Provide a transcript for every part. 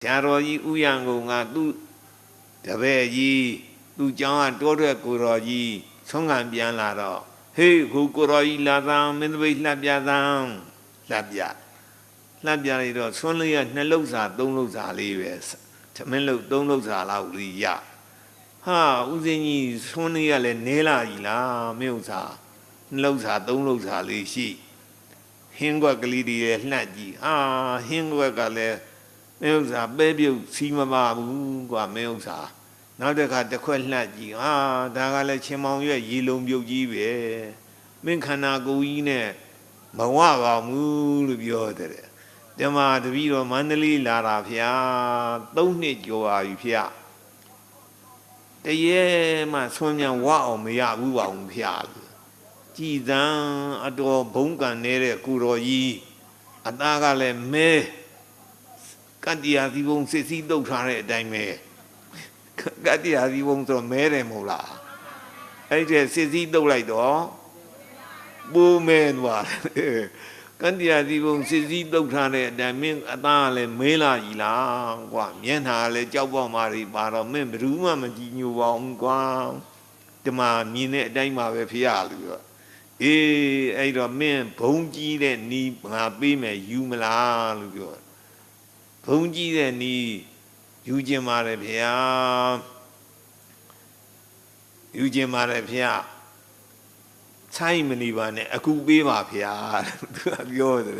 ဆရာတော်ကြီးဥယျံကုန်ကသူ့တပည့်ကြီးသူ့ကျောင်းကတိုးထွက်ကိုတော်ကြီးဆုံးခံပြန်လာတော့ဟေးခုကိုတော်ကြီးလာသားမင်းသမီးလှပြသားလှပြလိုက်တော့ဆွန်းလေးက2လုံးစာ3လုံးစာလေးပဲသမင်းလုံး3လုံးစာလောက်ကြီးရဟာဦးစင်းကြီးဆွန်းလေးကလည်းနဲလာကြီးလားမင်းဥစား2လုံးစာ3လုံးစာလေးရှိဟင်းကွက်ကလေးတွေလှက်ကြီးဟာဟင်းကွက်ကလည်းမင်းဥစားပဲပြုတ်စီးမပါဘူးကွာမင်းဥစားနောက်တစ်ခါတစ်ခွက်လှက်ကြီးဟာဒါကလည်းချင်းမောင်ရွက်ရေလုံးပြုတ်ကြီးပဲမင်းခန္ဓာကိုယ်ကြီးနဲ့မဝပါဘူးလို့ပြောတယ်ဓမ္မတပည့်တော်မန္တလေးလာတာဖျား3နှစ်ကျော်ပါပြီဖျားတရေမှဆွမ်းမြန်ဝအောင်မရဘူးပါဘူးဖျားကြည်သံအတော်ဘုံကန်နေတဲ့ကုတော်ကြီးအသားကလည်းမဲကတ္တိယသီဘုံစစ်စည်းတုတ်ထားတဲ့အတိုင်းပဲကတ္တိယသီဘုံဆိုမဲတယ်မဟုတ်လားအဲ့ဒီစစ်စည်းတုတ်လိုက်တော့ပူမဲသွားကတ္တိယသီဘုံစစ်စည်းတုတ်ထားတဲ့အတိုင်းမင်းအသားကလည်းမဲလာကြီးလားကွာမျက်နှာကလည်းကြောက်ပေါက်မာတွေပါတော့မင်းဘယ်သူမှမကြည်ညိုပါဘူးကွာဒီမှာမြင်တဲ့အတိုင်းပါပဲဖျားလို့ပြောအေးအဲ့တော့မင်းဘုံကြီးတဲ့နီးငါပေးမယ်ယူမလားလို့ပြောဘုံကြီးတဲ့နီးယူခြင်းပါတယ်ဗျာယူခြင်းပါတယ်ဗျာဆိုင်မနေပါနဲ့အခုပေးပါဗျာသူကပြောတယ်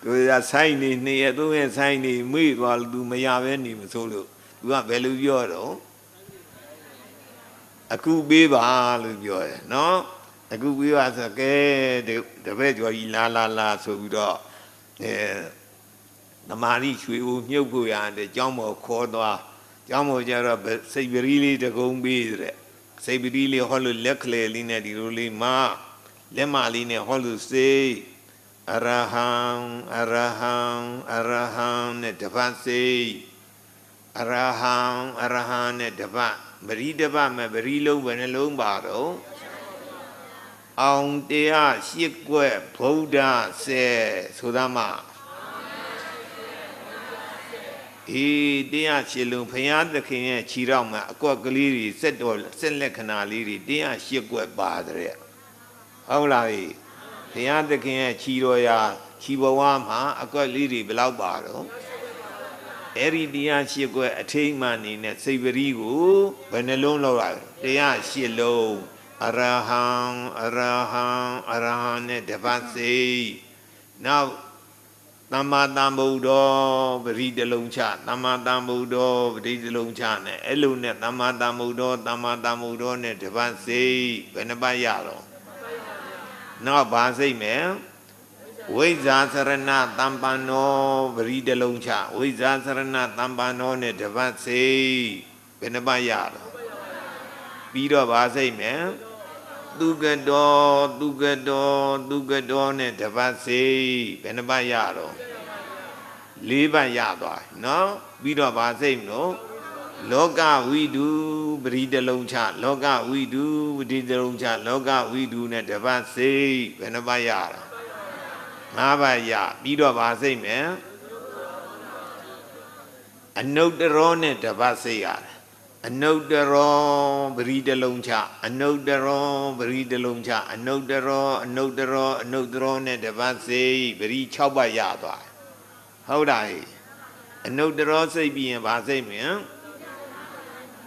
သူကဆိုင်နေ2ရက်3ရက်ဆိုင်နေမေ့သွားလို့သူမရပဲနေမစိုးလို့သူကဘယ်လိုပြောတော့အခုပေးပါလို့ပြောတယ်နော်အခုပေးပါဆိုကဲတပည့်ကျော်ကြီးလာဆိုပြီးတော့သမာဓိရွှေဦးမြုပ်ဖို့ရတယ်ကျောင်းပေါ်ခေါ်သွားကျောင်းပေါ်ကျတော့စိတ်ပရီးလေးတကုံပေးတဲ့စိတ်ပရီးလေးဟောလို့လက်ကလေးလေးနဲ့ဒီလိုလေးမလက်မလေးနဲ့ဟောလို့စိတ်အရဟံနဲ့တပတ်စိတ်အရဟံနဲ့တပတ်ပရိတပတ်မဲ့ပရိလုံးဘယ်နှလုံးပါတော့အောင်တရား8ကွက်ဗုဒ္ဓဆဲဆိုသားမအေးတရား8လုံးဘုရားသခင်ရဲ့ခြေထောက်မှာအကွက်ကလေးတွေဆက်လက္ခဏာလေးတွေတရား8ကွက်ပါတယ်ဟုတ်လားဘုရားသခင်ရဲ့ခြေတော်ရာခြေဘဝမှာအကွက်လေးတွေဘယ်လောက်ပါတော့အဲ့ဒီတရား8ကွက်အထိမ်းမှနေနဲ့စိတ်ပရိကိုဘယ်နှလုံးလောက်ရတရား8လုံးအရဟံနဲ့တပတ်စိတ်နောက်သမ္မာသမ္ဗုဒ္ဓောပရိတလုံးချသမ္မာသမ္ဗုဒ္ဓောပရိတလုံးချနဲ့အဲ့လိုနဲ့သမ္မာသမ္ဗုဒ္ဓောနဲ့တပတ်စိတ်ဘယ်နှပတ်ရတော့နောက်ဘာစိတ်မယ်ဝိဇ္ဇာစရဏတမ္ပန္နောပရိတလုံးချဝိဇ္ဇာစရဏတမ္ပန္နောနဲ့တပတ်စိတ်ဘယ်နှပတ်ရတော့ပြီးတော့ဘာစိတ်မယ်သူကတော်နဲ့တပတ်စိတ်ဘယ်နှပတ်ရတော့4ပတ်ရသွားနော်ပြီးတော့ဗာစိတ်မလို့လောကဝိတုပရိတလုံးချလောကဝိတုပရိတလုံးချလောကဝိတုနဲ့တပတ်စိတ်ဘယ်နှပတ်ရတာ5ပတ်ရပြီးတော့ဗာစိတ်မယ်အနုတ္တရောနဲ့တပတ်စိတ်ရတယ်အနုတ္တရောပရိတလုံးချအနုတ္တရောပရိတလုံးချအနုတ္တရောနဲ့တပတ်စိတ်ပရိ6ပတ်ရသွားဟုတ်တာအနုတ္တရောစိတ်ပြီးရင်ဗာစိတ်မြင်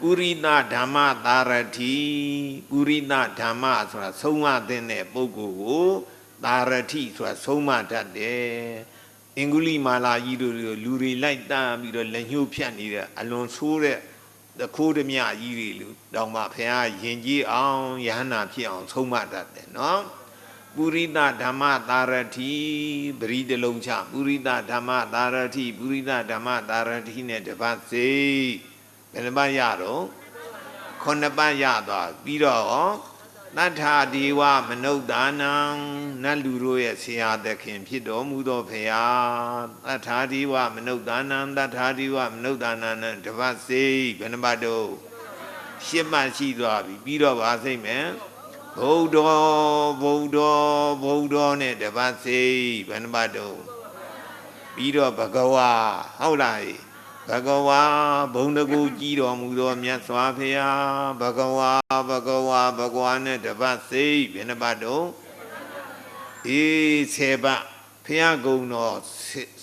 ပုရိသဓမ္မသာရတိပုရိသဓမ္မဆိုတာဆုံးမတဲ့ပုဂ္ဂိုလ်ကိုသာရတိဆိုတာဆုံးမတတ်တယ်အင်္ဂုလိမာလာကြီးတို့လူတွေလိုက်တန်းပြီးတော့လက်ညှိုးဖြတ်နေတဲ့အလွန်ဆိုးတဲ့တခိုးဓမြကြီးတွေလူတောင်မှဖခင်ယဉ်ကျေးအောင်ယဟနာဖြစ်အောင်ဆုံးမတတ်တယ်နော်ပုရိသဓမ္မသာရတိပရိတလုံးချပုရိသဓမ္မသာရတိနဲ့တပတ်စိတ်ဘယ်နှပတ်ရတော့9ပတ်ရသွားပြီးတော့သတ္ထာဒေဝမနုဿာနံနတ်လူတို့ရဲ့ဆရာသခင်ဖြစ်တော်မူသောဖရာသတ္ထာဒေဝမနုဿာနံနဲ့တပတ်စိတ်ဘယ်နှပတ်တော့10ပတ်ရှိသွားပြီပြီးတော့ဗာစိတ်မယ်ဗုဒ္ဓနဲ့တပတ်စိတ်ဘယ်နှပတ်တော့ပြီးတော့ဘဂဝါဟုတ်လား ဘဂဝါဘုံတကူကြည်တော်မူသောမြတ်စွာဘုရားဘဂဝါဘဂဝါနဲ့တပတ်စိတ်ဘယ်နှပတ်တော့အေး10ပတ်ဘုရားကုံတော်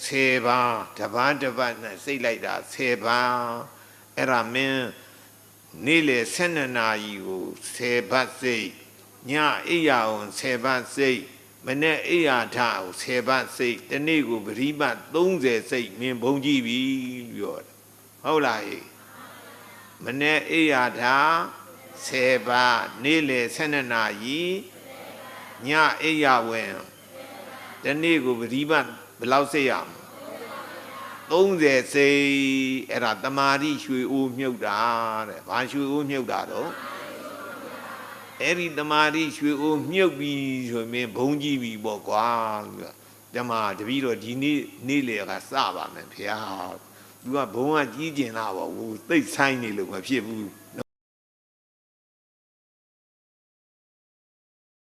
10ပါးတပတ်နဲ့စိတ်လိုက်တာ10ပါးအဲ့ဒါမင်းနေ့လေ12နာရီကို10ပတ်စိတ်ညအိယာအောင်10ပတ်စိတ်မနေ့အိယာထအောင်10ပတ်စိတ်တနေ့ကိုပရိပတ်30စိတ်မင်းဘုံကြည့်ပြီပြောတယ်ဟုတ်လားဟေ့မနေ့အိယာထ10ပတ်နေ့လေ12နာရီညအိယာဝင်တနေ့ကိုပရိပတ်ဘယ်လောက်စိတ်ရမလဲ30စိတ်အဲ့ဒါတမာတိရွှေအိုးမြုပ်တာတဲ့ဘာရွှေအိုးမြုပ်တာတော့အဲ့ဒီတမာတိရွှေအိုးမြုပ်ပြီးဆိုရင်ဘုံကြည့်ပြီပေါ့ကွာဓမ္မတပည့်တော်ဒီနေ့လေကစပါမယ်ဖေဟာသူကဘုံကကြီးကျင်လာပါဘူးသိဆိုင်နေလို့မဖြစ်ဘူး